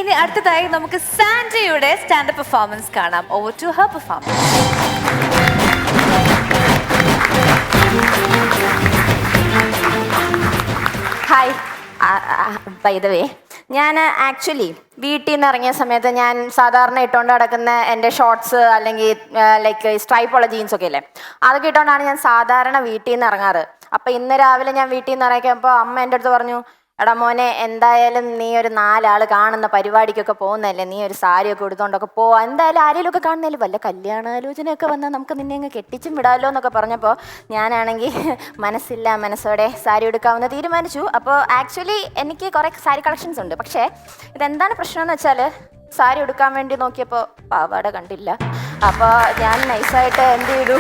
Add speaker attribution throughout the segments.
Speaker 1: ഇനി അടുത്തതായി നമുക്ക് സാൻഡ്രയുടെ സ്റ്റാൻഡപ്പ് പെർഫോമൻസ് കാണാം. Over to her performance.
Speaker 2: Hi, by the way ഞാൻ ആക്ച്വലി വീട്ടിൽ നിന്ന് ഇറങ്ങിയ സമയത്ത് ഞാൻ സാധാരണ ഇട്ടുകൊണ്ട് നടക്കുന്ന എൻ്റെ ഷോർട്സ് അല്ലെങ്കിൽ ലൈക്ക് സ്ട്രൈപ്പുള്ള ജീൻസൊക്കെ ഇല്ലേ, അതൊക്കെ ഇട്ടുകൊണ്ടാണ് ഞാൻ സാധാരണ വീട്ടിൽ നിന്ന് ഇറങ്ങാറ്. അപ്പോൾ ഇന്ന് രാവിലെ ഞാൻ വീട്ടിൽ നിന്ന് ഇറങ്ങിയപ്പോൾ അമ്മ എൻ്റെ അടുത്ത് പറഞ്ഞു, എടാ മോനെ, എന്തായാലും നീ ഒരു 4 ആൾ കാണുന്ന പരിപാടിക്കൊക്കെ പോകുന്നതല്ലേ, നീ ഒരു സാരിയൊക്കെ എടുത്തുകൊണ്ടൊക്കെ പോവാ, എന്തായാലും ആരെങ്കിലുമൊക്കെ കാണുന്നതിൽ വല്ല കല്യാണാലോചനയൊക്കെ വന്നാൽ നമുക്ക് നിന്നെ അങ്ങ് കെട്ടിച്ചും വിടാമല്ലോ എന്നൊക്കെ പറഞ്ഞപ്പോൾ ഞാനാണെങ്കിൽ മനസ്സോടെ സാരി എടുക്കാമെന്ന് തീരുമാനിച്ചു. അപ്പോൾ ആക്ച്വലി എനിക്ക് കുറേ സാരി കളക്ഷൻസ് ഉണ്ട്. പക്ഷേ ഇതെന്താണ് പ്രശ്നമെന്ന് വെച്ചാൽ സാരി എടുക്കാൻ വേണ്ടി നോക്കിയപ്പോൾ പാവാട കണ്ടില്ല. അപ്പോൾ ഞാൻ നൈസായിട്ട് എന്ത് ചെയ്തു,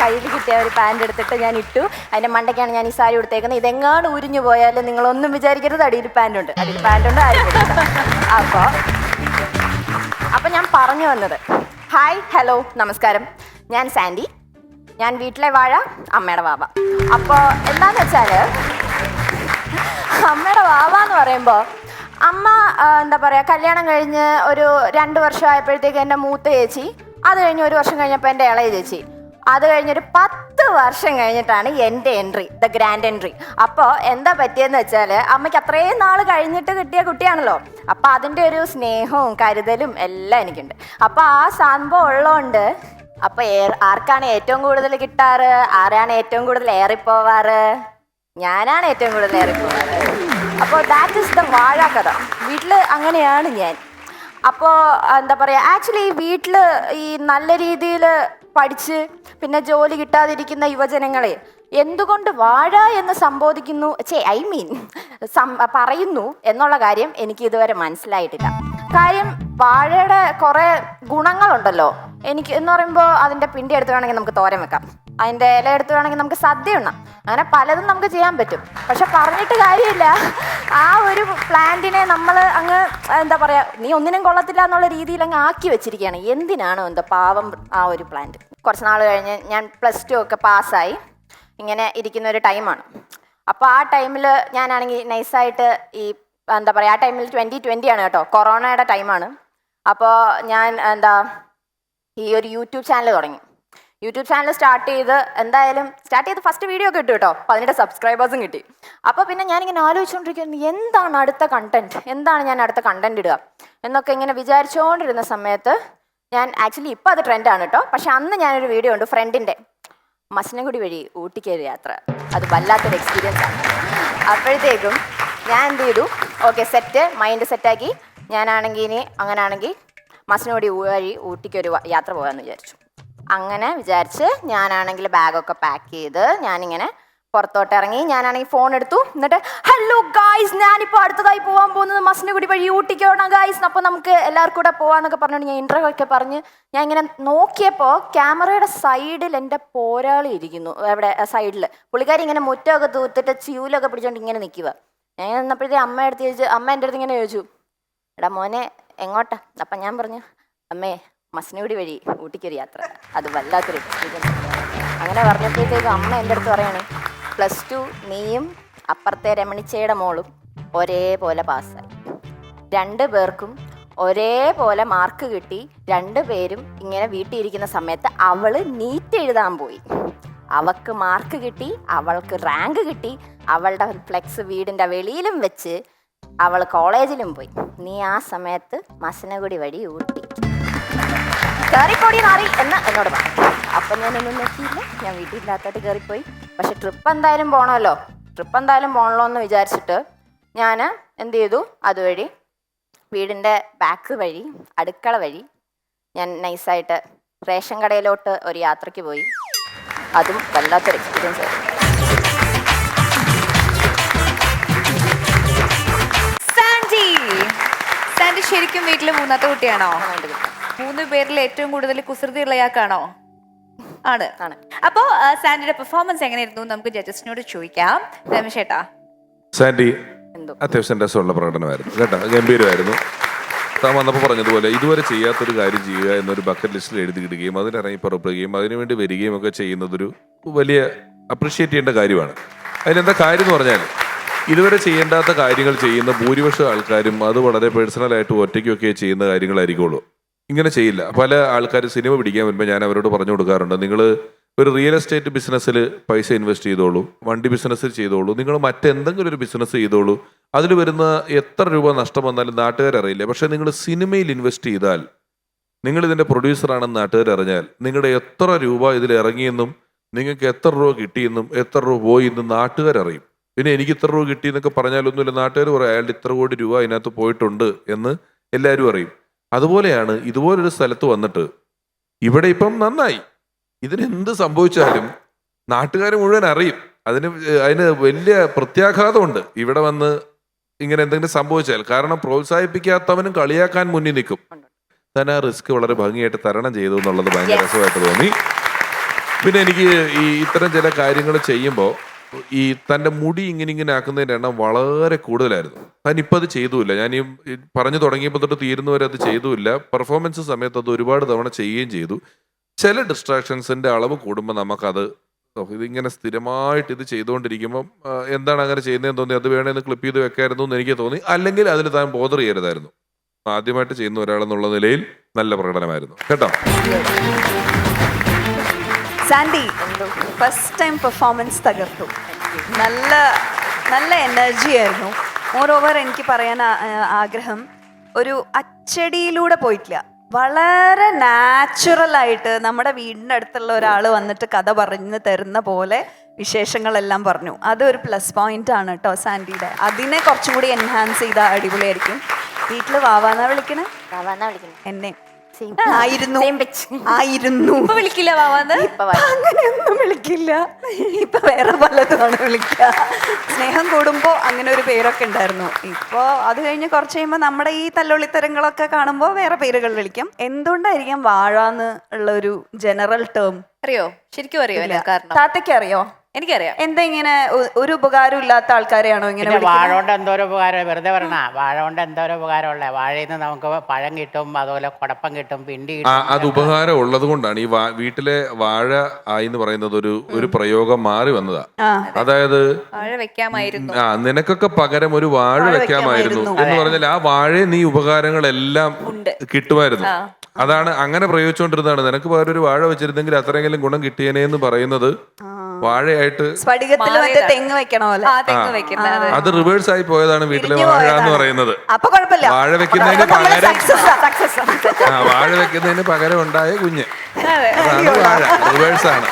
Speaker 2: കയ്യിൽ കിട്ടിയ ഒരു പാൻറ് എടുത്തിട്ട് ഞാൻ ഇട്ടു. അതിൻ്റെ മണ്ടയ്ക്കാണ് ഞാൻ ഈ സാരി എടുത്തേക്കുന്നത്. ഇതെങ്ങാണ്ട് ഉരിഞ്ഞു പോയാലും നിങ്ങളൊന്നും വിചാരിക്കരുത്, അടിയിൽ പാൻറ്റുണ്ട് ആരും. അപ്പോൾ ഞാൻ പറഞ്ഞു വന്നത്, ഹായ്, ഹലോ, നമസ്കാരം, ഞാൻ സാൻഡി. ഞാൻ വീട്ടിലെ വാഴ, അമ്മയുടെ വാവ. അപ്പോൾ എന്താണെന്ന് വെച്ചാൽ അമ്മയുടെ വാവ എന്ന് പറയുമ്പോൾ അമ്മ എന്താ പറയുക, കല്യാണം കഴിഞ്ഞ് ഒരു 2 വർഷമായപ്പോഴത്തേക്ക് എൻ്റെ മൂത്ത ചേച്ചി, അത് കഴിഞ്ഞ് 1 വർഷം കഴിഞ്ഞപ്പോൾ എൻ്റെ ഇളയ ചേച്ചി, അത് കഴിഞ്ഞൊരു 10 വർഷം കഴിഞ്ഞിട്ടാണ് എൻ്റെ എൻട്രി, ദ ഗ്രാൻഡ് എൻട്രി. അപ്പോൾ എന്താ പറ്റിയെന്ന് വെച്ചാൽ അമ്മയ്ക്ക് അത്രയും നാൾ കഴിഞ്ഞിട്ട് കിട്ടിയ കുട്ടിയാണല്ലോ, അപ്പോൾ അതിൻ്റെ ഒരു സ്നേഹവും കരുതലും എല്ലാം എനിക്കുണ്ട്. അപ്പോൾ ആ സംഭവം ഉള്ളതുകൊണ്ട് അപ്പോൾ ആർക്കാണ് ഏറ്റവും കൂടുതൽ കിട്ടാറ്, ആരാണ് ഏറ്റവും കൂടുതൽ ഏറിപ്പോവാറ്? ഞാനാണ് ഏറ്റവും കൂടുതൽ ഏറിപ്പോവാറ്. അപ്പോൾ ദാറ്റ് ഈസ് ദ വാഴ കഥ. വീട്ടിൽ അങ്ങനെയാണ് ഞാൻ. അപ്പോൾ എന്താ പറയുക, ആക്ച്വലി വീട്ടിൽ ഈ നല്ല രീതിയിൽ പഠിച്ച് പിന്നെ ജോലി കിട്ടാതിരിക്കുന്ന യുവജനങ്ങളെ എന്തുകൊണ്ട് വാഴ എന്ന് സംബോധിക്കുന്നു, പറയുന്നു എന്നുള്ള കാര്യം എനിക്ക് ഇതുവരെ മനസ്സിലായിട്ടില്ല. കാര്യം വാഴയുടെ കുറേ ഗുണങ്ങളുണ്ടല്ലോ. എനിക്ക് എന്ന് പറയുമ്പോൾ അതിൻ്റെ പിണ്ടി എടുത്ത് വേണമെങ്കിൽ നമുക്ക് തോരൻ വെക്കാം, അതിൻ്റെ ഇല എടുത്ത് വേണമെങ്കിൽ നമുക്ക് സദ്യ ഉണ്ണാം, അങ്ങനെ പലതും നമുക്ക് ചെയ്യാൻ പറ്റും. പക്ഷെ പറഞ്ഞിട്ട് കാര്യമില്ല, ആ ഒരു പ്ലാന്റിനെ നമ്മൾ അങ്ങ് എന്താ പറയുക, നീ ഒന്നിനും കൊള്ളത്തില്ല എന്നുള്ള രീതിയിൽ അങ്ങ് ആക്കി വെച്ചിരിക്കുകയാണ്. എന്തിനാണോ എന്താ പാവം ആ ഒരു പ്ലാന്റ്. കുറച്ച് നാൾ കഴിഞ്ഞ് ഞാൻ +2 ഒക്കെ പാസ്സായി ഇങ്ങനെ ഇരിക്കുന്ന ഒരു ടൈമാണ്. അപ്പോൾ ആ ടൈമിൽ ഞാനാണെങ്കിൽ നൈസായിട്ട് ഈ എന്താ പറയുക, ആ ടൈമിൽ 2020 ആണ് കേട്ടോ, കൊറോണയുടെ ടൈമാണ്. അപ്പോൾ ഞാൻ ഈ ഒരു യൂട്യൂബ് ചാനൽ തുടങ്ങി. യൂട്യൂബ് ചാനൽ സ്റ്റാർട്ട് ചെയ്ത് ഫസ്റ്റ് വീഡിയോ ഒക്കെ ഇട്ടു കേട്ടോ, 18 സബ്സ്ക്രൈബേഴ്സും കിട്ടി. അപ്പോൾ പിന്നെ ഞാനിങ്ങനെ ആലോചിച്ചുകൊണ്ടിരിക്കുന്നു, എന്താണ് ഞാൻ അടുത്ത കണ്ടന്റ് ഇടുക എന്നൊക്കെ ഇങ്ങനെ വിചാരിച്ചുകൊണ്ടിരുന്ന സമയത്ത് ഞാൻ ആക്ച്വലി ഇപ്പോൾ അത് ട്രെൻഡാണ് കേട്ടോ, പക്ഷെ അന്ന് ഞാനൊരു വീഡിയോ ഉണ്ട് ഫ്രണ്ടിൻ്റെ മസനഗുഡി വഴി ഊട്ടിക്കൊരു യാത്ര. അത് വല്ലാത്തൊരു എക്സ്പീരിയൻസ് ആണ്. അപ്പോഴത്തേക്കും ഞാൻ എന്ത് ചെയ്തു, ഓക്കെ മൈൻഡ് സെറ്റാക്കി, ഞാനാണെങ്കിൽ ഇനി അങ്ങനെയാണെങ്കിൽ മസനഗുഡി വഴി ഊട്ടിക്കൊരു യാത്ര പോകാമെന്ന് വിചാരിച്ചു. അങ്ങനെ വിചാരിച്ച് ഞാനാണെങ്കിൽ ബാഗൊക്കെ പാക്ക് ചെയ്ത് ഞാനിങ്ങനെ പുറത്തോട്ട് ഇറങ്ങി. ഞാനാണെങ്കിൽ ഫോൺ എടുത്തു, എന്നിട്ട് ഹലോ ഗായ്സ്, ഞാനിപ്പോൾ അടുത്തതായി പോകാൻ പോകുന്നത് മസനഗുഡി വഴി ഊട്ടിക്കോണം ഗായ്സ്, അപ്പോൾ നമുക്ക് എല്ലാവർക്കും കൂടെ പോകാമെന്നൊക്കെ പറഞ്ഞുകൊണ്ട് ഞാൻ ഇൻ്റർവ്യൂ ഒക്കെ പറഞ്ഞ് ഞാൻ ഇങ്ങനെ നോക്കിയപ്പോൾ ക്യാമറയുടെ സൈഡിൽ എൻ്റെ പോരാളി ഇരിക്കുന്നു. അവിടെ സൈഡിൽ പുള്ളിക്കാരി ഇങ്ങനെ മുറ്റമൊക്കെ തൂത്തിട്ട് ചൂലൊക്കെ പിടിച്ചോണ്ട് ഇങ്ങനെ നിൽക്കുക. ഞാൻ നിന്നപ്പോഴത്തേക്ക് അമ്മ എൻ്റെ അടുത്ത് ഇങ്ങനെ ചോദിച്ചു, എടാ മോനെ എങ്ങോട്ടാ? അപ്പം ഞാൻ പറഞ്ഞു, അമ്മേ മസനഗുഡി വഴി ഊട്ടിക്കൊരു യാത്ര, അത് വല്ലാത്തൊരു എക്സ്പീരിയൻസ്. അങ്ങനെ പറഞ്ഞപ്പോഴത്തേക്കും അമ്മ എൻ്റെ അടുത്ത് പറയണേ, +2 നീയും അപ്പുറത്തെ രമണിച്ചയുടെ മോളും ഒരേപോലെ പാസ്സായി, 2 പേർക്കും ഒരേപോലെ മാർക്ക് കിട്ടി. 2 പേരും ഇങ്ങനെ വീട്ടിൽ ഇരിക്കുന്ന സമയത്ത് അവള് നീറ്റ് എഴുതാൻ പോയി, അവൾക്ക് മാർക്ക് കിട്ടി, അവൾക്ക് റാങ്ക് കിട്ടി, അവളുടെ ഫ്ലെക്സ് വീടിൻ്റെ വെളിയിലും വെച്ച് അവൾ കോളേജിലും പോയി. നീ ആ സമയത്ത് മസനഗുഡി വഴി ഊട്ടി കയറിപ്പോടി നാറി എന്ന് എന്നോട് പറഞ്ഞു. അപ്പം ഞാനൊന്നും നോക്കിയില്ല, ഞാൻ വീട്ടിലില്ലാത്തോട്ട് കയറിപ്പോയി. പക്ഷെ ട്രിപ്പ് എന്തായാലും പോകണമല്ലോ എന്ന് വിചാരിച്ചിട്ട് ഞാൻ എന്ത് ചെയ്തു, അതുവഴി വീടിൻ്റെ ബാക്ക് വഴി അടുക്കള വഴി ഞാൻ നൈസായിട്ട് റേഷൻ കടയിലോട്ട് ഒരു യാത്രയ്ക്ക് പോയി. അതും വല്ലാത്തൊരു എക്സ്പീരിയൻസ് ആയിരുന്നു.
Speaker 1: സാൻഡി ശരിക്കും വീട്ടിലെ 3ാമത്തെ കുട്ടിയാണോ? 3 പേരിൽ ഏറ്റവും കൂടുതൽ കുസൃതിയുള്ള യാക്കാണോ? ആണ്. അപ്പോ സാൻഡിയുടെ പെർഫോമൻസ് എങ്ങനെയായിരുന്നു നമുക്ക് ജഡ്ജസിനോട് ചോദിക്കാം. രമേശേട്ടാ,
Speaker 3: സാൻഡി അത്യാവശ്യം രസമുള്ള പ്രകടനമായിരുന്നു കേട്ടോ, ഗംഭീരമായിരുന്നു. താൻ വന്നപ്പോൾ പറഞ്ഞതുപോലെ ഇതുവരെ ചെയ്യാത്തൊരു കാര്യം ചെയ്യുക എന്നൊരു ബക്കറ്റ് ലിസ്റ്റിൽ എഴുതിയിടുകയും അതിനിറങ്ങി പുറപ്പെടുകയും അതിനുവേണ്ടി വരികയും ഒക്കെ ചെയ്യുന്നതൊരു വലിയ അപ്രിഷ്യേറ്റ് ചെയ്യേണ്ട കാര്യമാണ്. അതിനെന്താ കാര്യം എന്ന് പറഞ്ഞാൽ ഇതുവരെ ചെയ്യേണ്ടാത്ത കാര്യങ്ങൾ ചെയ്യുന്ന ഭൂരിപക്ഷം ആൾക്കാരും അത് വളരെ പേഴ്സണലായിട്ട് ഒറ്റയ്ക്കൊക്കെ ചെയ്യുന്ന കാര്യങ്ങളായിരിക്കുള്ളൂ. ഇങ്ങനെ ചെയ്യില്ല. പല ആൾക്കാർ സിനിമ പിടിക്കാൻ വരുമ്പോൾ ഞാൻ അവരോട് പറഞ്ഞു കൊടുക്കാറുണ്ട്, നിങ്ങൾ ഒരു റിയൽ എസ്റ്റേറ്റ് ബിസിനസ്സിൽ പൈസ ഇൻവെസ്റ്റ് ചെയ്തോളൂ, വണ്ടി ബിസിനസ്സിൽ ചെയ്തോളൂ, നിങ്ങൾ മറ്റെന്തെങ്കിലും ഒരു ബിസിനസ് ചെയ്തോളൂ, അതിൽ വരുന്ന എത്ര രൂപ നഷ്ടം വന്നാലും നാട്ടുകാരറിയില്ല. പക്ഷേ നിങ്ങൾ സിനിമയിൽ ഇൻവെസ്റ്റ് ചെയ്താൽ, നിങ്ങൾ ഇതിൻ്റെ പ്രൊഡ്യൂസറാണെന്ന് നാട്ടുകാരറിഞ്ഞാൽ, നിങ്ങളുടെ എത്ര രൂപ ഇതിൽ ഇറങ്ങിയെന്നും നിങ്ങൾക്ക് എത്ര രൂപ കിട്ടിയെന്നും എത്ര രൂപ പോയി എന്നും നാട്ടുകാരറിയും. പിന്നെ എനിക്ക് ഇത്ര രൂപ കിട്ടിയെന്നൊക്കെ പറഞ്ഞാലൊന്നുമില്ല, നാട്ടുകാർ പറയും അയാളുടെ ഇത്ര കോടി രൂപ അതിനകത്ത് പോയിട്ടുണ്ട് എന്ന് എല്ലാവരും അറിയും. അതുപോലെയാണ് ഇതുപോലൊരു സ്ഥലത്ത് വന്നിട്ട് ഇവിടെ ഇപ്പം നന്നായി, ഇതിനെന്ത് സംഭവിച്ചാലും നാട്ടുകാർ മുഴുവൻ അറിയും. അതിന് വലിയ പ്രത്യാഘാതമുണ്ട് ഇവിടെ വന്ന് ഇങ്ങനെ എന്തെങ്കിലും സംഭവിച്ചാൽ. കാരണം പ്രോത്സാഹിപ്പിക്കാത്തവനും കളിയാക്കാൻ മുന്നിൽ നിൽക്കും. തന്നെ ആ റിസ്ക് വളരെ ഭംഗിയായിട്ട് തരണം ചെയ്തു എന്നുള്ളത് ഭയങ്കര രസമായിട്ട് തോന്നി. പിന്നെ എനിക്ക് ഈ ഇത്തരം ചില കാര്യങ്ങൾ ചെയ്യുമ്പോൾ ഈ തൻ്റെ മുടി ഇങ്ങനെ ആക്കുന്നതിൻ്റെ എണ്ണം വളരെ കൂടുതലായിരുന്നു. താൻ ഇപ്പം അത് ചെയ്തുമില്ല. ഞാൻ ഈ പറഞ്ഞു തുടങ്ങിയപ്പോൾ തൊട്ട് തീരുന്നവരെ അത് ചെയ്തുമില്ല. പെർഫോമൻസ് സമയത്ത് അത് ഒരുപാട് തവണ ചെയ്യുകയും ചെയ്തു. ചില ഡിസ്ട്രാക്ഷൻസിൻ്റെ അളവ് കൂടുമ്പോൾ നമുക്കത് ഇതിങ്ങനെ സ്ഥിരമായിട്ട് ഇത് ചെയ്തുകൊണ്ടിരിക്കുമ്പം എന്താണ് അങ്ങനെ ചെയ്യുന്നതെന്ന് തോന്നി, അത് വേണമെന്ന് ക്ലിപ്പ് ചെയ്ത് വെക്കായിരുന്നു എന്ന് എനിക്ക് തോന്നി. അല്ലെങ്കിൽ അതിൽ താൻ ബോധർ ചെയ്യരുതായിരുന്നു. ആദ്യമായിട്ട് ചെയ്യുന്ന ഒരാളെന്നുള്ള നിലയിൽ നല്ല പ്രകടനമായിരുന്നു കേട്ടോ.
Speaker 4: സാൻഡി, ഫസ്റ്റ് ടൈം പെർഫോമൻസ് തകർത്തു. നല്ല നല്ല എനർജി ആയിരുന്നു. മോർ ഓവർ എനിക്ക് പറയാൻ ആഗ്രഹം, ഒരു അച്ചടിയിലൂടെ പോയിട്ടില്ല. വളരെ നാച്ചുറലായിട്ട് നമ്മുടെ വീടിൻ്റെ അടുത്തുള്ള ഒരാൾ വന്നിട്ട് കഥ പറഞ്ഞു തരുന്ന പോലെ വിശേഷങ്ങളെല്ലാം പറഞ്ഞു. അതൊരു പ്ലസ് പോയിന്റ് ആണ് കേട്ടോ സാൻഡിയുടെ. അതിനെ കുറച്ചും കൂടി എൻഹാൻസ് ചെയ്താൽ അടിപൊളിയായിരിക്കും. വീട്ടിൽ വാവാന്നാ വിളിക്കണേ? എന്നെ ആയിരുന്നു.
Speaker 1: ഇപ്പൊ വിളിക്കില്ല വാവാന്ന്?
Speaker 4: അങ്ങനെയൊന്നും വിളിക്കില്ല. ഇപ്പൊ വേറെ പലതുമാണ് വിളിക്കുക. സ്നേഹം കൂടുമ്പോ അങ്ങനെ ഒരു പേരൊക്കെ ഉണ്ടായിരുന്നു. ഇപ്പൊ അത് കഴിഞ്ഞ് കുറച്ച് കഴിയുമ്പോ നമ്മുടെ ഈ തല്ലുള്ളിത്തരങ്ങളൊക്കെ കാണുമ്പോ വേറെ പേരുകൾ വിളിക്കും. എന്തുകൊണ്ടായിരിക്കും വാഴാന്ന് ഉള്ള ഒരു ജനറൽ ടേം?
Speaker 1: അറിയോ? ശരിക്കും അറിയോ? കാരണം
Speaker 4: താത്തയ്ക്ക് അറിയോ?
Speaker 1: എനിക്കറിയാം.
Speaker 4: എന്താ ഇങ്ങനെ ഒരു ഉപകാരം ഇല്ലാത്ത ആൾക്കാരെയാണോ ഇങ്ങനെ?
Speaker 5: വാഴ കൊണ്ട് എന്തോരം ഉപകാരം, വെറുതെ പറഞ്ഞ വാഴ കൊണ്ട് എന്തോരം ഉപകാരമുള്ള. വാഴയിൽ നിന്ന് നമുക്ക് പഴം കിട്ടും, അതുപോലെ കുടപ്പം കിട്ടും, പിണ്ടി കിട്ടും.
Speaker 3: അത് ഉപകാരം ഉള്ളത് കൊണ്ടാണ് ഈ വീട്ടിലെ വാഴ ആയിന്ന് പറയുന്നത് ഒരു പ്രയോഗം മാറി വന്നതാ. അതായത്
Speaker 1: വാഴ വെക്കാമായിരുന്നു,
Speaker 3: നിനക്കൊക്കെ പകരം ഒരു വാഴ വെക്കാമായിരുന്നു എന്ന് പറഞ്ഞാൽ ആ വാഴയെ നീ ഉപകാരങ്ങളെല്ലാം കിട്ടുമായിരുന്നു. അതാണ് അങ്ങനെ പ്രയോഗിച്ചുകൊണ്ടിരുന്നതാണ്. നിനക്ക് പകരം ഒരു വാഴ വെച്ചിരുന്നെങ്കിൽ അത്രയെങ്കിലും ഗുണം കിട്ടിയേനെ എന്ന് പറയുന്നത് വാഴയായിട്ട്
Speaker 4: തെങ്ങ് വെക്കണമല്ലോ.
Speaker 3: അത് റിവേഴ്സ് ആയി പോയതാണ് വീട്ടിലെ വാഴ എന്ന് പറയുന്നത്.
Speaker 4: അപ്പൊ കുഴപ്പമില്ല.
Speaker 3: വാഴ വെക്കുന്നതിന് പകരം വാഴ വെക്കുന്നതിന് പകരം ഉണ്ടായ കുഞ്ഞ്, അതാണ് വാഴ. റിവേഴ്സ് ആണ്.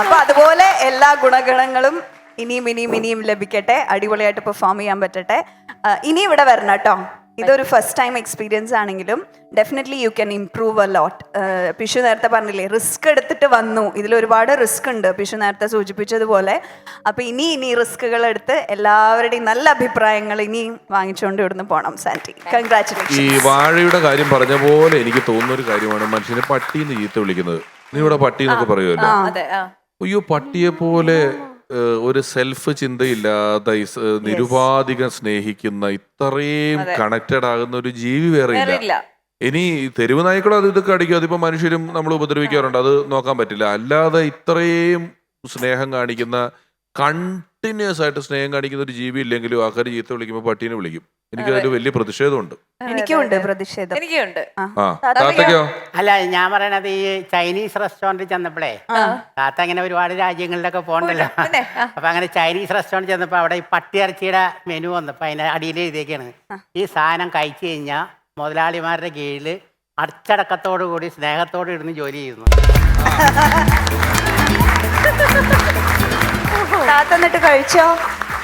Speaker 4: അപ്പൊ അതുപോലെ എല്ലാ ഗുണഗണങ്ങളും ഇനിയും ലഭിക്കട്ടെ. അടിപൊളിയായിട്ട് പെർഫോം ചെയ്യാൻ പറ്റട്ടെ. ഇനി ഇവിടെ വരണം കേട്ടോ. ഇതൊരു ഫസ്റ്റ് ടൈം എക്സ്പീരിയൻസ് ആണെങ്കിലും definitely you can improve a lot. Pishu നേരത്തെ പറഞ്ഞില്ലേ, റിസ്ക് എടുത്തിട്ട് വന്നു. ഇതിൽ ഒരുപാട് റിസ്ക് ഉണ്ട്, പിഷു നേരത്തെ സൂചിപ്പിച്ചതുപോലെ. അപ്പൊ ഇനി റിസ്കുകൾ എടുത്ത് എല്ലാവരുടെയും നല്ല അഭിപ്രായങ്ങൾ ഇനിയും വാങ്ങിച്ചുകൊണ്ട് ഇവിടുന്ന് പോണം. Sandy, congratulation.
Speaker 3: ഈ വാഴയുടെ കാര്യം പറഞ്ഞ പോലെ എനിക്ക് തോന്നുന്ന ഒരു കാര്യമാണ് മനുഷ്യനെ പട്ടിന്ന് ചീത്ത വിളിക്കുന്നത്. നീ ഇവിടെ പട്ടി എന്നൊക്കെ പറയുമല്ലോ. അയ്യോ, പട്ടിയെ പോലെ ഒരു സെൽഫ് ചിന്തയില്ലാത്ത നിരുപാധികം സ്നേഹിക്കുന്ന ഇത്രയും കണക്റ്റഡ് ആകുന്ന ഒരു ജീവി വേറെ ഇല്ല. ഇനി തെരുവ് നായ്ക്കളോ അത് ഇതൊക്കെ അടിക്കും, അതിപ്പോ മനുഷ്യരും നമ്മൾ ഉപദ്രവിക്കാറുണ്ട്, അത് നോക്കാൻ പറ്റില്ല. അല്ലാതെ ഇത്രയും സ്നേഹം കാണിക്കുന്ന, കണ്ടിന്യൂസ് ആയിട്ട് സ്നേഹം കാണിക്കുന്ന ഒരു ജീവി ഇല്ലെങ്കിലും ആൾക്കാർ ചീത്ത വിളിക്കുമ്പോൾ പട്ടീനെ വിളിക്കും. എനിക്കതൊരു വലിയ പ്രതിഷേധമുണ്ട്.
Speaker 4: എനിക്കുണ്ട് പ്രതിഷേധം.
Speaker 1: എനിക്കുണ്ട്.
Speaker 5: അല്ല, ഞാൻ പറയണത് ഈ ചൈനീസ് റെസ്റ്റോറൻറ്റിൽ ചെന്നപ്പോഴേ, താത്ത അങ്ങനെ ഒരുപാട് രാജ്യങ്ങളിലൊക്കെ പോകണ്ടല്ലോ. അപ്പൊ അങ്ങനെ ചൈനീസ് റെസ്റ്റോറൻറ്റ് ചെന്നപ്പോ അവിടെ ഈ പട്ടിയിറച്ചിയുടെ മെനു വന്നപ്പോ അതിന്റെ അടിയിൽ എഴുതിയൊക്കെയാണ്, ഈ സാധനം കഴിച്ചു കഴിഞ്ഞാൽ മുതലാളിമാരുടെ കീഴിൽ അച്ചടക്കത്തോടു കൂടി സ്നേഹത്തോടെ ഇരുന്ന് ജോലി ചെയ്യുന്നു.
Speaker 4: താത്ത എന്നിട്ട് കഴിച്ചോ?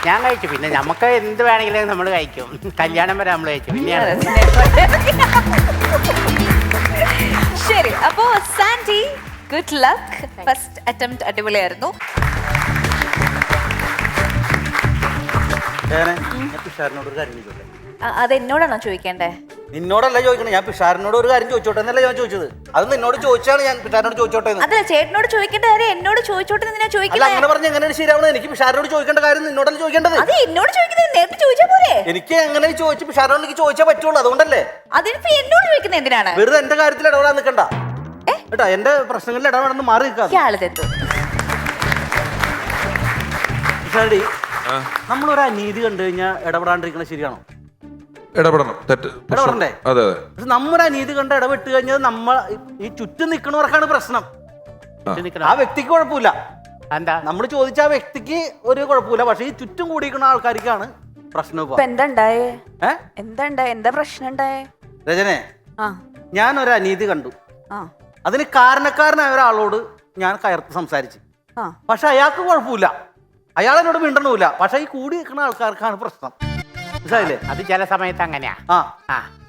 Speaker 5: ഞാൻ കഴിച്ചു. പിന്നെ നമുക്ക് എന്ത് വേണമെങ്കിലും നമ്മൾ കഴിക്കും. കല്യാണം വരെ നമ്മൾ കഴിച്ചു. പിന്നെയാണ്.
Speaker 1: ശരി, അപ്പോ Sandy, good luck. First attempt അടിപൊളിയായിരുന്നു. അത് എന്നോടാണോ ചോദിക്കേണ്ടേ?
Speaker 6: നിന്നോടല്ല ചോദിക്കണേ, ഞാൻ പിഷാരനോട് ഒരു കാര്യം ചോദിച്ചോട്ടെ എന്നല്ല ഞാൻ ചോദിച്ചത്. അത് നിന്നോട് ചോദിച്ചാണ് ഞാൻ പിഷാരനോട് ചോദിച്ചോട്ടെ.
Speaker 1: അതല്ല, ചേട്ടനോട് ചോദിക്കേണ്ട കാര്യം എന്നോട് ചോദിച്ചോട്ടെ.
Speaker 6: അല്ല, അങ്ങനെ പറഞ്ഞ എങ്ങനെയാണ് ശരിയാവുന്നത്? എനിക്ക് പിഷാരനോട് ചോദിക്കേണ്ട കാര്യം നിന്നോടല്ല ചോദിക്കേണ്ടത്.
Speaker 1: അത് എന്നോട് ചോദിക്കുന്നത് നേരത്തെ ചോദിച്ചാ പോരെ?
Speaker 6: എനിക്ക് എങ്ങനെ ചോദിച്ചു പിഷാരനോട് എനിക്ക് ചോദിച്ചാൽ പറ്റുള്ളൂ, അതുകൊണ്ടല്ലേ.
Speaker 1: അതിനിപ്പോ എന്നോട് ചോദിക്കുന്നത് എന്തിനാണ്?
Speaker 6: വെറുതെ എന്റെ കാര്യത്തിൽ ഇടപെടാൻ നിൽക്കണ്ട കേട്ടാ. എന്റെ പ്രശ്നങ്ങളിൽ ഇടപെടുന്ന മാറി നിൽക്കാം.
Speaker 1: ആളെന്തോ
Speaker 6: പിഷാരടി, നമ്മളൊരു അനീതി കണ്ടു കഴിഞ്ഞാൽ ഇടപെടാണ്ടിരിക്കണത് ശരിയാണോ?
Speaker 3: ഇടപെടണം, തെറ്റ്
Speaker 6: ഇടപെടണ്ടേ?
Speaker 3: അതെ അതെ.
Speaker 6: പക്ഷെ നമ്മുടെ അനീതി കണ്ട് ഇടപെട്ട് കഴിഞ്ഞാൽ നമ്മൾ ഈ ചുറ്റും നിൽക്കണവർക്കാണ് പ്രശ്നം. ആ വ്യക്തിക്ക് കുഴപ്പമില്ല,
Speaker 5: എന്താ
Speaker 6: നമ്മൾ ചോദിച്ച ആ വ്യക്തിക്ക് ഒരു കുഴപ്പമില്ല. പക്ഷെ ഈ ചുറ്റും കൂടിയിരിക്കുന്ന ആൾക്കാർക്കാണ് പ്രശ്നം.
Speaker 4: ഇപ്പൊ എന്താ ഉണ്ടായേ?
Speaker 6: ഏ
Speaker 4: എന്താ പ്രശ്നം ഉണ്ടായേ?
Speaker 6: രചനെ,
Speaker 4: ആ
Speaker 6: ഞാൻ ഒരു അനീതി കണ്ടു.
Speaker 4: ആ
Speaker 6: അതിന് കാരണക്കാരനായ ഒരാളോട് ഞാൻ കയർത്ത് സംസാരിച്ചു.
Speaker 4: ആ
Speaker 6: പക്ഷെ അയാൾക്ക് കുഴപ്പമില്ല, അയാൾ എന്നോട് മിണ്ടണമില്ല. പക്ഷെ ഈ കൂടി നിൽക്കുന്ന ആൾക്കാർക്കാണ് പ്രശ്നം. മനസ്സിലായില്ലേ?
Speaker 5: അത് ചില സമയത്ത് അങ്ങനെയാ.
Speaker 6: ആ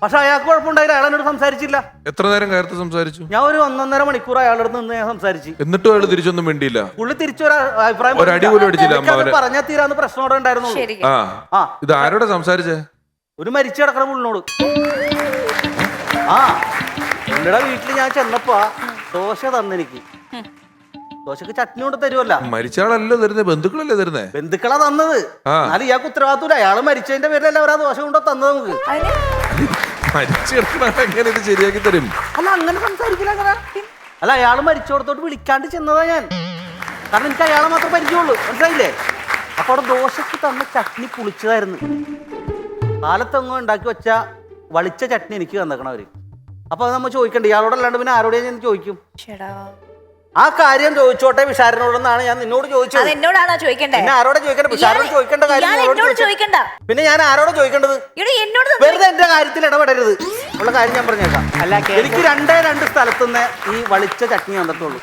Speaker 6: പക്ഷെ അയാൾക്ക് കുഴപ്പമുണ്ടായില്ല, അയാൾ എന്നോട് സംസാരിച്ചില്ല.
Speaker 3: എത്ര നേരം കയർത്ത് സംസാരിച്ചു?
Speaker 6: ഞാൻ ഒരു 1.5 മണിക്കൂർ അയാളുടെ അടുത്ത് നിന്ന് ഞാൻ സംസാരിച്ചു.
Speaker 3: എന്നിട്ടും അയാൾ തിരിച്ചൊന്നും വേണ്ടിയില്ല.
Speaker 6: പുള്ളി തിരിച്ചൊരു അഭിപ്രായം
Speaker 3: ഒരു അടി പോലും അടിച്ചില്ല. അമ്മാവനെ
Speaker 6: പറഞ്ഞാൽ തീരാന്ന് പ്രശ്നം അവിടെ ഉണ്ടായിരുന്നുള്ളൂ.
Speaker 1: ശരി.
Speaker 3: ഇത് ആരോടെ സംസാരിച്ചേ?
Speaker 6: ഒരു മരിച്ചു കിടക്കണ പുള്ളിനോട്. പുള്ളിയുടെ വീട്ടിൽ ഞാൻ ചെന്നപ്പോ ദോശ തന്നെനിക്ക്. ദോശക്ക് ചട്നി കൊണ്ട് തരുമല്ല.
Speaker 3: മരിച്ചാളല്ലോ തരുന്നേ, ബന്ധുക്കളല്ലേ തരുന്നേ?
Speaker 6: ബന്ധുക്കളാ തന്നത്. എന്നാലും ഇയാൾക്ക് ഉത്തരവാദിത്തമില്ല. അയാള് മരിച്ചതിന്റെ പേരിലല്ല അവരാ ദോശ കൊണ്ടോ തന്നത് നമുക്ക്.
Speaker 3: മരിച്ചു കിടക്കണ എങ്ങനെ ഇത് ശരിയാക്കി തരും?
Speaker 6: അല്ല, അങ്ങനെ സംസാരിക്കില്ല. അങ്ങനെ അല്ല, അയാള് മരിച്ചോടത്തോട്ട് വിളിക്കാണ്ട് ചെന്നതാ ഞാൻ. കാരണം എനിക്ക് അയാളെ മാത്രം പരിചയമുള്ളൂ. മനസ്സിലായില്ലേ? അപ്പൊ അവിടെ ദോശക്ക് തന്ന ചട്നി പുളിച്ചതായിരുന്നു. കാലത്തെങ്ങോ ഉണ്ടാക്കി വെച്ച വളിച്ച ചട്നി എനിക്ക് തന്നേക്കണവര്. അപ്പൊ അത് നമ്മൾ ചോദിക്കണ്ടേ? ഇയാളോടല്ലാണ്ട് പിന്നെ ആരോടെയും ഞാൻ ചോദിക്കും? ആ കാര്യം ചോദിച്ചോട്ടെ വിശാരനോടെന്നാണ് ഞാൻ നിന്നോട് ചോദിച്ചത്.
Speaker 1: അത് എന്നോടാണോ ചോദിക്കണ്ടേ?
Speaker 6: പിന്നെ ആരോടെ ചോദിക്കണ്ട? വിശാരനോട് ചോദിക്കേണ്ട കാര്യം
Speaker 1: ചോദിക്കണ്ട.
Speaker 6: പിന്നെ ഞാൻ ആരോടെ ചോദിക്കേണ്ടത്?
Speaker 1: എന്നോട്
Speaker 6: വെറുതെ എന്റെ കാര്യത്തിൽ ഇടപെടരുത്. ഉള്ള കാര്യം ഞാൻ പറഞ്ഞേക്കാം. അല്ല, എനിക്ക് രണ്ട് സ്ഥലത്തുനിന്ന് ഈ വളിച്ച ചട്നി തന്നിട്ടുള്ളൂ.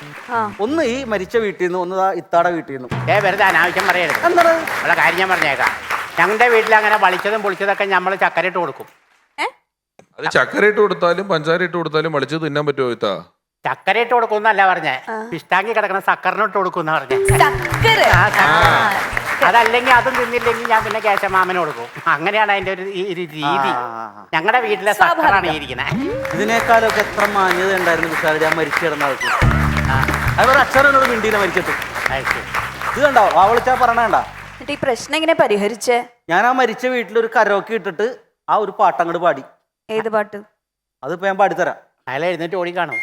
Speaker 6: ഒന്ന് ഈ മരിച്ച വീട്ടിൽ നിന്ന്, ഒന്ന് ഇത്താടെ വീട്ടിൽ നിന്നും.
Speaker 5: വെറുതെ അനാവശ്യം പറയരുത്.
Speaker 6: എന്താണ്
Speaker 5: ഉള്ള കാര്യം ഞാൻ പറഞ്ഞേക്കാം. ഞങ്ങളുടെ വീട്ടിൽ അങ്ങനെ വളിച്ചതും പൊളിച്ചതൊക്കെ നമ്മൾ ചക്കര ഇട്ട് കൊടുക്കും.
Speaker 3: അത് ചക്കര ഇട്ട് കൊടുത്താലും പഞ്ചാര ഇട്ട് കൊടുത്താലും വളിച്ചത് തിന്നാൻ പറ്റുമോ? ഇത്താ
Speaker 5: ചക്കര ഇട്ട് കൊടുക്കുന്നല്ല പറഞ്ഞേ, പിഷ്ടാങ്കി കിടക്കണ സക്കറിനിട്ട് കൊടുക്കുന്ന പറഞ്ഞേ. അതല്ലെങ്കിൽ അതും തിന്നില്ലെങ്കിൽ ഞാൻ പിന്നെ കേശമാമന് കൊടുക്കും. അങ്ങനെയാണ് അതിന്റെ ഒരു രീതി. ഞങ്ങളുടെ വീട്ടിലെ സക്കറാണ് ഇരിക്കുന്നത്.
Speaker 6: ഇതിനേക്കാളൊക്കെ എത്ര മാന്യത ഉണ്ടായിരുന്നു വിശാല ഞാൻ മരിച്ചു കിടന്ന ആൾക്ക്. അതുപോലെ അച്ഛനോട് മിണ്ടിയില്ല മരിച്ചിട്ട്. ഇത് കണ്ടോ ആ വിളിച്ചാ പറഞ്ഞേണ്ട.
Speaker 4: ഈ പ്രശ്നം എങ്ങനെ പരിഹരിച്ചേ?
Speaker 6: ഞാൻ ആ മരിച്ച വീട്ടിലൊരു കരോക്കെ ഇട്ടിട്ട് ആ ഒരു പാട്ടങ്ങോട്ട് പാടി.
Speaker 4: ഏത് പാട്ട്?
Speaker 6: അതിപ്പോ ഞാൻ പാടിത്തരാം.
Speaker 5: അയാൾ എഴുന്നേറ്റ് ഓടിക്കാണും.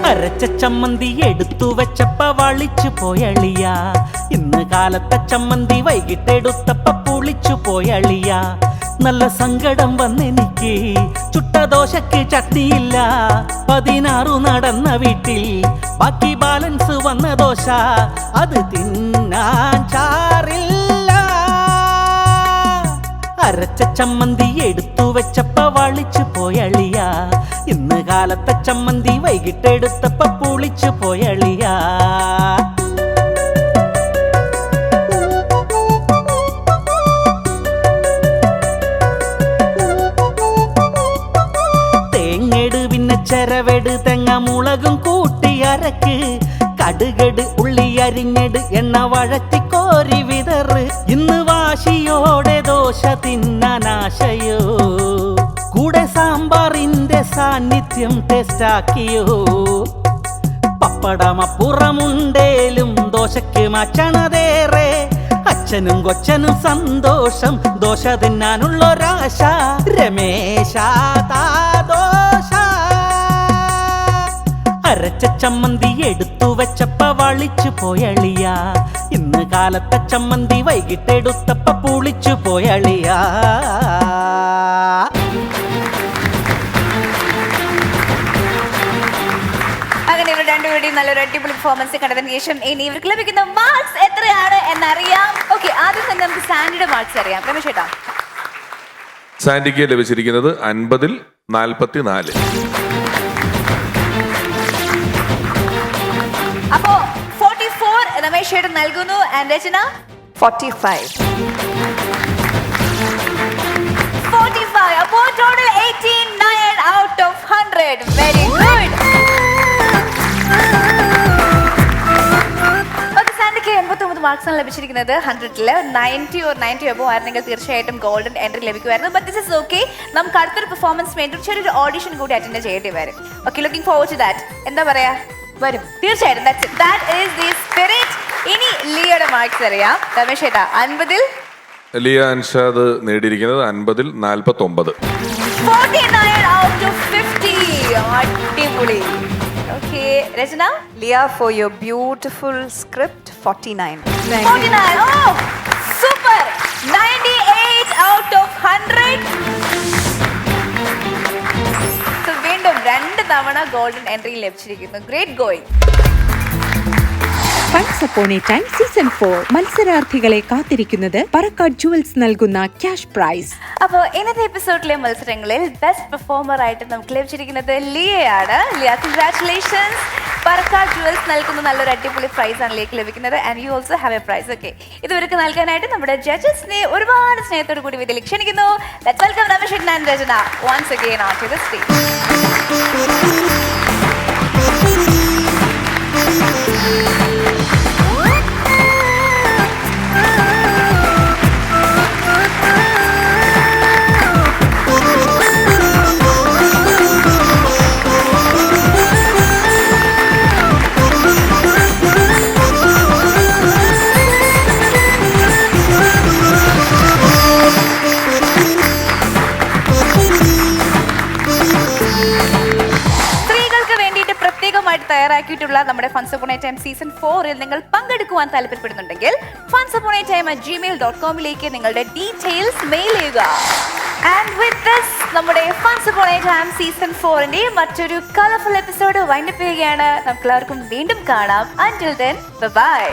Speaker 7: അരച്ച ചമ്മന്തി എടുത്തു വെച്ചപ്പ വളിച്ചു പോയളിയ. ഇന്ന് കാലത്തെ ചമ്മന്തി വൈകിട്ടെടുത്തപ്പ പുളിച്ചു പോയളിയ. നല്ല സങ്കടം വന്നെനിക്ക്, ചുട്ട ദോശക്ക് ചട്നിയില്ല. 16 നടന്ന വീട്ടിൽ ബാക്കി ബാലൻസ് വന്ന ദോശ, അത് തിന്നാൻ ചാറില്ല. അരച്ച ചമ്മന്തി എടുത്തു വെച്ചപ്പ വളിച്ചു പോയളിയ. ഇന്ന് കാലത്തെ ചമ്മന്തി വൈകിട്ടെടുത്തപ്പ പുളിച്ചു പോയളിയ. തേങ്ങെട് പിന്നെ ചെരവെട് തെങ്ങ മുളകും കൂട്ടി അരക്ക്. കടുകട് ഉള്ളി അരിഞ്ഞെട് എണ്ണ വഴറ്റി കോരി വിതറ്. ഇന്ന് വാശിയോടെ ദോശ തിന്നാനാശയോ, കൂടെ സാമ്പാറിന്റെ സാന്നിധ്യം ടേസ്റ്റാക്കിയോ. പപ്പടമപ്പുറമുണ്ടേലും ദോശയ്ക്ക് മാറ്റണതേറെ. അച്ഛനും കൊച്ചനും സന്തോഷം, ദോശ തിന്നാനുള്ളൊരാശ. രമേശ ദോശ. അരച്ച ചമ്മന്തി എടുത്തു വെച്ചപ്പ വളിച്ചു പോയളിയ. ഇന്ന് കാലത്തെ ചമ്മന്തി വൈകിട്ടെടുത്തപ്പ പുളിച്ചു പോയളിയ.
Speaker 1: അങ്ങനെ ഇവർ രണ്ടുപേരുടെയും നല്ലൊരു അടിപൊളി പെർഫോമൻസ് കണ്ടതിന് ശേഷം ഇനി ഇവർക്ക് ലഭിക്കുന്ന മാർക്സ് എത്രയാണ് എന്നറിയാം. ഓക്കെ, ആദ്യം തന്നെ നമുക്ക് സാൻഡിയുടെ മാർക്സ് അറിയാം. രമേശ് ചേട്ടാ,
Speaker 3: സാൻഡിക്ക് ലഭിച്ചിരിക്കുന്നത് 50-ൽ 44.
Speaker 1: അപ്പോ 44 രമേശ് ചേട്ടൻ നൽകുന്നു. ആൻഡ് രചന
Speaker 4: 45.
Speaker 1: 45. അപ്പോ total 89 out of 100. Very good. സാൻഡിക്ക് 89 മാർക്സ് ആണ് ലഭിച്ചിരിക്കുന്നത് 100-ല്. 90 or 90 above ആയിരുന്നെങ്കിൽ തീർച്ചയായിട്ടും ഗോൾഡൻ എൻട്രി ലഭിക്കുമായിരുന്നു. But this is okay. നമുക്ക് അടുത്തൊരു പെർഫോമൻസ് വേണ്ടി ചെറിയൊരു ഓഡിഷൻ കൂടി അറ്റൻഡ് ചെയ്യേണ്ടി വരും. Okay, looking forward to that. എന്താ പറയാ, വരും തീർച്ചയായിട്ടും. That is the spirit. ഇനി ലിയോയുടെ മാർക്സ് അറിയാം. രമേശ് ചേട്ടാ, 50-ൽ
Speaker 3: ലിയ അൻഷാദ് നേടിയിരിക്കുന്നത് 50-ൽ 49.
Speaker 1: 49 out of 50. അടിപൊളി. Okay Rachana
Speaker 4: Leah, for your beautiful script, 49.
Speaker 1: 49. Oh, super. 98 out of 100. So വീണ്ടും 2 തവണ ഗോൾഡൻ എൻട്രി ലഭിച്ചിരിക്കുന്നു. Great going.
Speaker 8: Once upon a time season 4 മത്സരാർത്ഥികളെ കാത്തിരിക്കുന്നത് പറക്കാട് ജുവൽസ് നൽകുന്ന ക്യാഷ് പ്രൈസ്.
Speaker 1: അപ്പോൾ ഇന്നത്തെ എപ്പിസോഡിലെ മത്സരങ്ങളിൽ ബെസ്റ്റ് പെർഫോമർ ആയിട്ട് നമുക്ക് ലഭിച്ചിരിക്കുന്നത് ലിയയാണ്. ലിയ, കൺഗ്രാറ്റുലേഷൻസ്. പറക്കാട് ജുവൽസ് നൽകുന്ന നല്ലൊരു അടിപൊളി പ്രൈസ് ആണ് ലിയക്ക് ലഭിക്കുന്നത്. And you also have a prize. Okay, ഇതുവരെ നൽകാനായിട്ട് നമ്മുടെ ജഡ്ജസിനെ ഒരുപാട് സ്നേഹത്തോടു കൂടി ഇതിൽ ക്ഷണിക്കുന്നു. Let's welcome Ramesh and Rachana once again onto the stage. തയ്യാറാക്കിയിട്ടുള്ള നമ്മുടെ funs upon a time season 4-ൽ നിങ്ങൾ പങ്കെടുക്കുവാൻ താല്പര്യപ്പെടുന്നുണ്ടെങ്കിൽ funsuponatime@gmail.com-ലേക്ക് നിങ്ങളുടെ ഡീറ്റെയിൽസ് മെയിൽ ചെയ്യുക. ആൻഡ് വിത്ത് ദിസ് നമ്മുടെ funs upon a time season 4-ന്റെ മറ്റൊരു കളർഫുൾ എപ്പിസോഡ് വൈൻഡപ്പ് ചെയ്യുകയാണ്. നമുക്ക് എല്ലാവർക്കും വീണ്ടും കാണാം. Until then, bye bye.